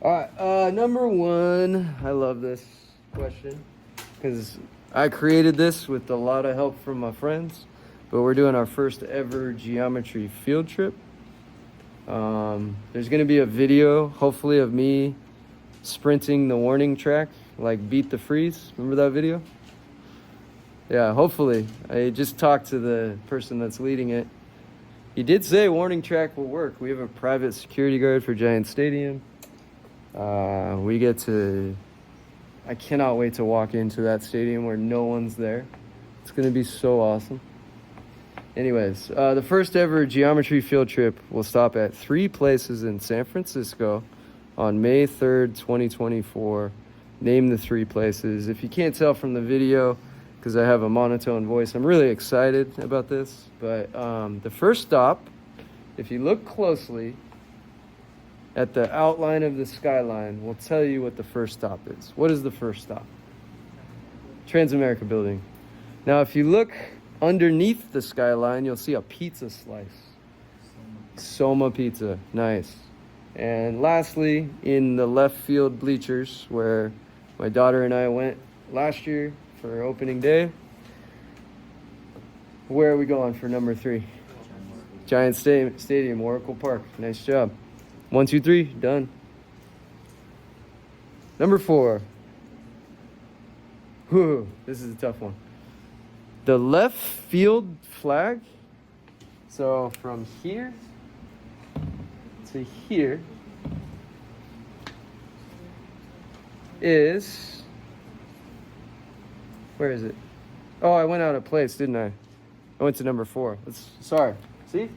All right, number one. I love this question because I created this with a lot of help from my friends, but we're doing our first ever geometry field trip. There's going to be a video, hopefully, of me sprinting the warning track, like Beat the Freeze. Remember that video? Yeah, hopefully. I just talked to the person that's leading it. He did say warning track will work. We have a private security guard for Giant Stadium. We get to... I cannot wait to walk into that stadium where no one's there. It's going to be so awesome. Anyways, the first ever geometry field trip will stop at 3 places in San Francisco on May 3rd, 2024. Name the 3 places. If you can't tell from the video, because I have a monotone voice, I'm really excited about this. But the first stop, if you look closely at the outline of the skyline, will tell you what the first stop is. What is the first stop? Transamerica Building. Now, if you look underneath the skyline, you'll see a pizza slice. Soma Pizza. Nice. And lastly, in the left field bleachers, where my daughter and I went last year for opening day, where are we going for number 3? Giant Stadium, Oracle Park. Nice job. 1, 2, 3, done. Number 4. Whew, this is a tough one. The left field flag, so from here to here, is, where is it? Oh, I went out of place, didn't I? I went to number 4. Sorry. See?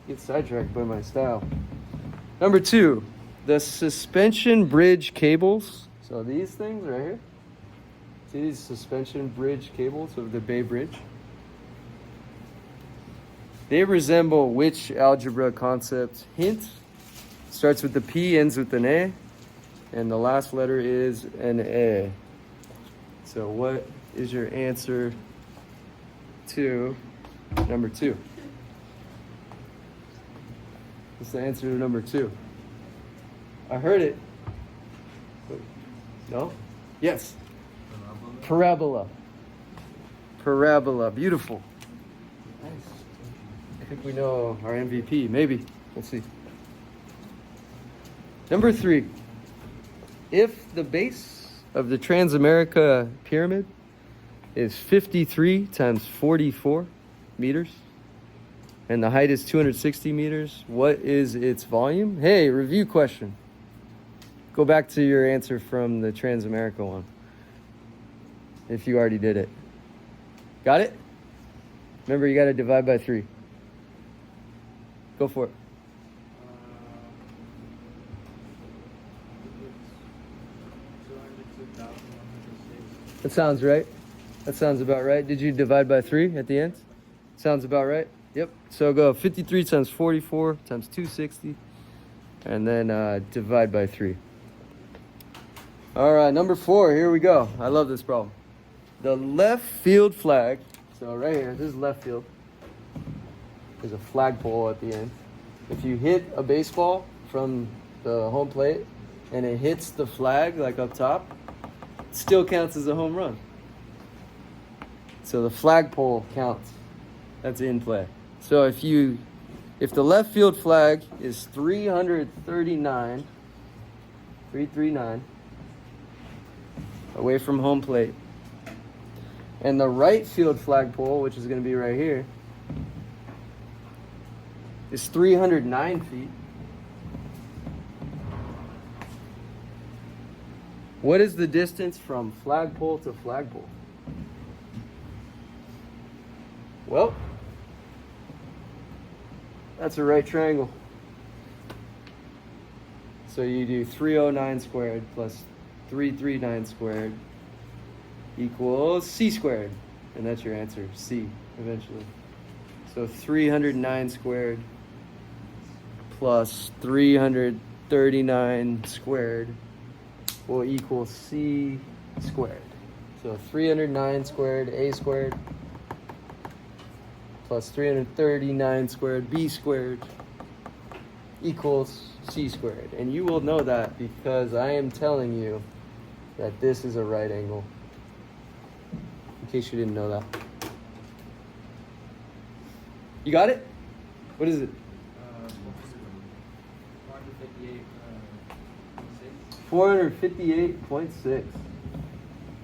Get sidetracked by my style. Number 2, the suspension bridge cables. So these things right here. See these suspension bridge cables of the Bay Bridge? They resemble which algebra concept? Hint, starts with the P, ends with an A, and the last letter is an A. So what is your answer to number 2? What's the answer to number 2? I heard it. No? Yes. Parabola. Parabola. Beautiful. Nice. I think we know our MVP. Maybe. Let's see. Number 3. If the base of the Transamerica Pyramid is 53 times 44 meters, and the height is 260 meters, what is its volume? Hey, review question. Go back to your answer from the Transamerica one, if you already did it. Got it? Remember, you got to divide by 3. Go for it. That sounds right. That sounds about right. Did you divide by 3 at the end? Sounds about right. Yep. So go 53 times 44 times 260, and then divide by 3. All right, number 4. Here we go. I love this problem. The left field flag. So right here, this is left field. There's a flagpole at the end. If you hit a baseball from the home plate and it hits the flag like up top, it still counts as a home run. So the flagpole counts. That's in play. So if the left field flag is 339 away from home plate, and the right field flagpole, which is going to be right here, is 309 feet, what is the distance from flagpole to flagpole? Well, that's a right triangle. So you do 309 squared plus 339 squared equals C squared. And that's your answer, C, eventually. So 309 squared plus 339 squared will equal C squared. So 309 squared, A squared, plus 339 squared, B squared, equals c squared. And you will know that because I am telling you that this is a right angle. In case you didn't know that. You got it? What is it? 458.6.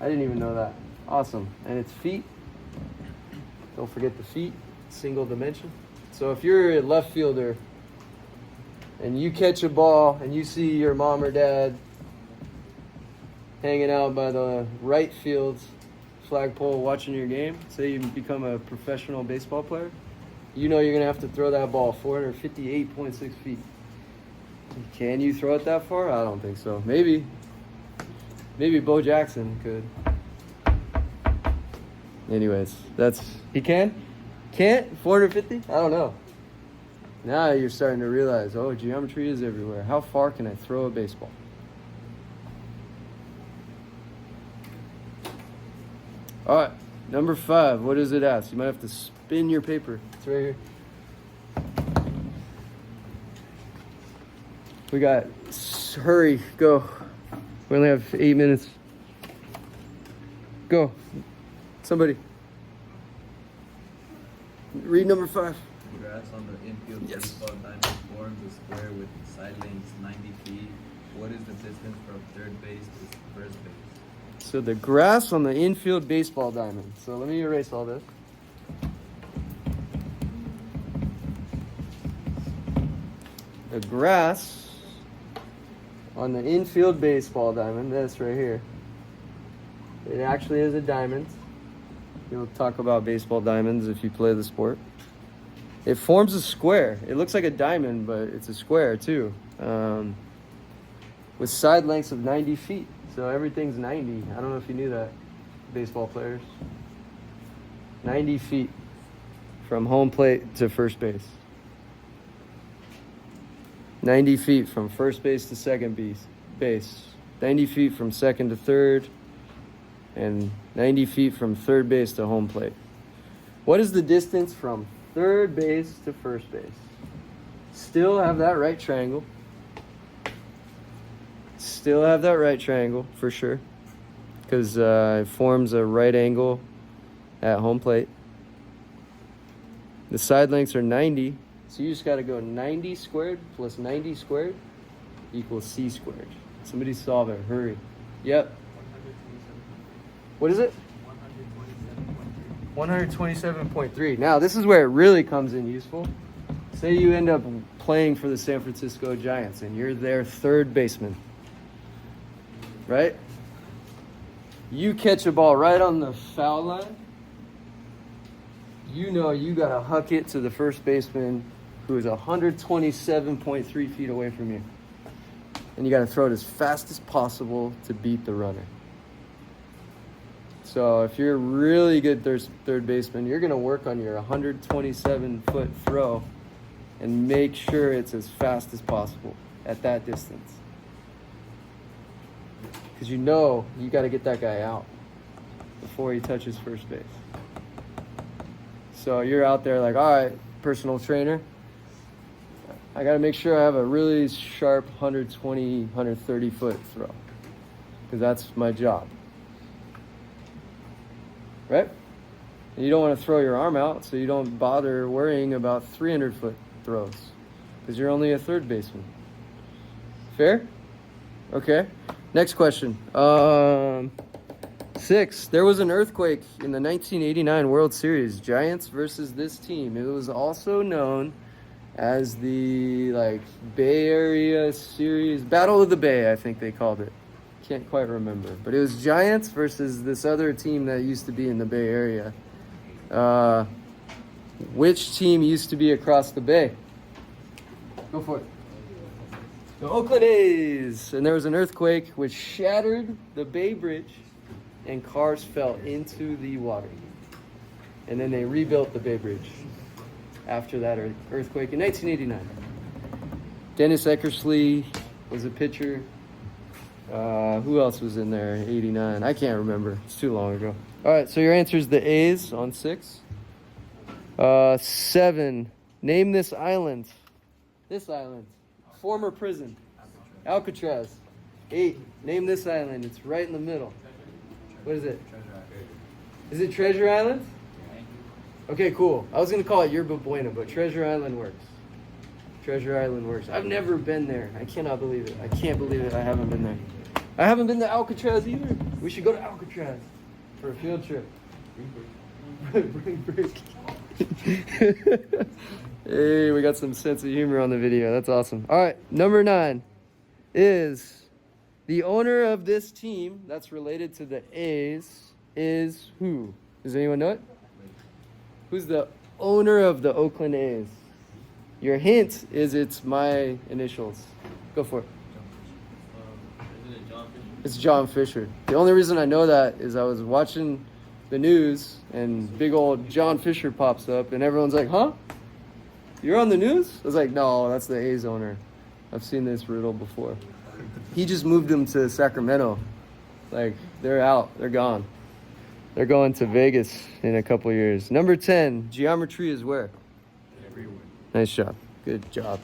I didn't even know that. Awesome. And it's feet. Don't forget the feet. Single dimension. So if you're a left fielder and you catch a ball and you see your mom or dad hanging out by the right field flagpole watching your game, say you become a professional baseball player, you know you're going to have to throw that ball 458.6 feet. Can you throw it that far? I don't think so. Maybe Bo Jackson could. Anyways, he can? Can't? 450? I don't know. Now you're starting to realize, oh, geometry is everywhere. How far can I throw a baseball? All right, number 5. What does it ask? You might have to spin your paper. It's right here. We got, hurry, go. We only have 8 minutes. Go. Somebody. Read number 5. Grass on the infield baseball diamond forms a square with side lengths 90 feet. What is the distance from third base to first base? So the grass on the infield baseball diamond. So let me erase all this. The grass on the infield baseball diamond, this right here. It actually is a diamond. You'll talk about baseball diamonds if you play the sport. It forms a square. It looks like a diamond, but it's a square too. With side lengths of 90 feet. So everything's 90. I don't know if you knew that, baseball players. 90 feet from home plate to first base. 90 feet from first base to second base. 90 feet from second to third. And 90 feet from third base to home plate. What is the distance from third base to first base? Still have that right triangle. Still have that right triangle for sure. Because it forms a right angle at home plate. The side lengths are 90. So you just got to go 90 squared plus 90 squared equals c squared. Somebody solve it. Hurry. Yep. What is it? 127.3. Now, this is where it really comes in useful. Say you end up playing for the San Francisco Giants and you're their third baseman. Right? You catch a ball right on the foul line. You know you got to huck it to the first baseman who is 127.3 feet away from you. And you got to throw it as fast as possible to beat the runner. So if you're a really good third baseman, you're going to work on your 127-foot throw and make sure it's as fast as possible at that distance. Because you know you got to get that guy out before he touches first base. So you're out there like, all right, personal trainer, I got to make sure I have a really sharp 120, 130-foot throw. Because that's my job. Right? And you don't want to throw your arm out, so you don't bother worrying about 300-foot throws. Because you're only a third baseman. Fair? Okay. Next question. 6. There was an earthquake in the 1989 World Series. Giants versus this team. It was also known as the Bay Area Series. Battle of the Bay, I think they called it. Can't quite remember. But it was Giants versus this other team that used to be in the Bay Area. Which team used to be across the bay? Go for it. The Oakland A's. And there was an earthquake which shattered the Bay Bridge and cars fell into the water. And then they rebuilt the Bay Bridge after that earthquake in 1989. Dennis Eckersley was a pitcher. Who else was in there? 89. I can't remember. It's too long ago. All right, so your answer is the A's on 6. 7. Name this island. This island. former prison. Alcatraz. 8. Name this island. It's right in the middle. What is it? Treasure Island. Is it Treasure Island? Okay, cool. I was going to call it Yerba Buena, but Treasure Island works. Treasure Island works. I've never been there. I cannot believe it. I can't believe it. I haven't been there. I haven't been to Alcatraz either. We should go to Alcatraz for a field trip. Bring break. Hey, we got some sense of humor on the video. That's awesome. All right, number 9 is the owner of this team that's related to the A's is who? Does anyone know it? Who's the owner of the Oakland A's? Your hint is it's my initials. Go for it. Isn't it John Fisher? It's John Fisher. The only reason I know that is I was watching the news and big old John Fisher pops up and everyone's like, huh? You're on the news? I was like, no, that's the A's owner. I've seen this riddle before. He just moved them to Sacramento. Like, they're out. They're gone. They're going to Vegas in a couple years. Number 10, geometry is where? Everywhere. Nice job. Good job.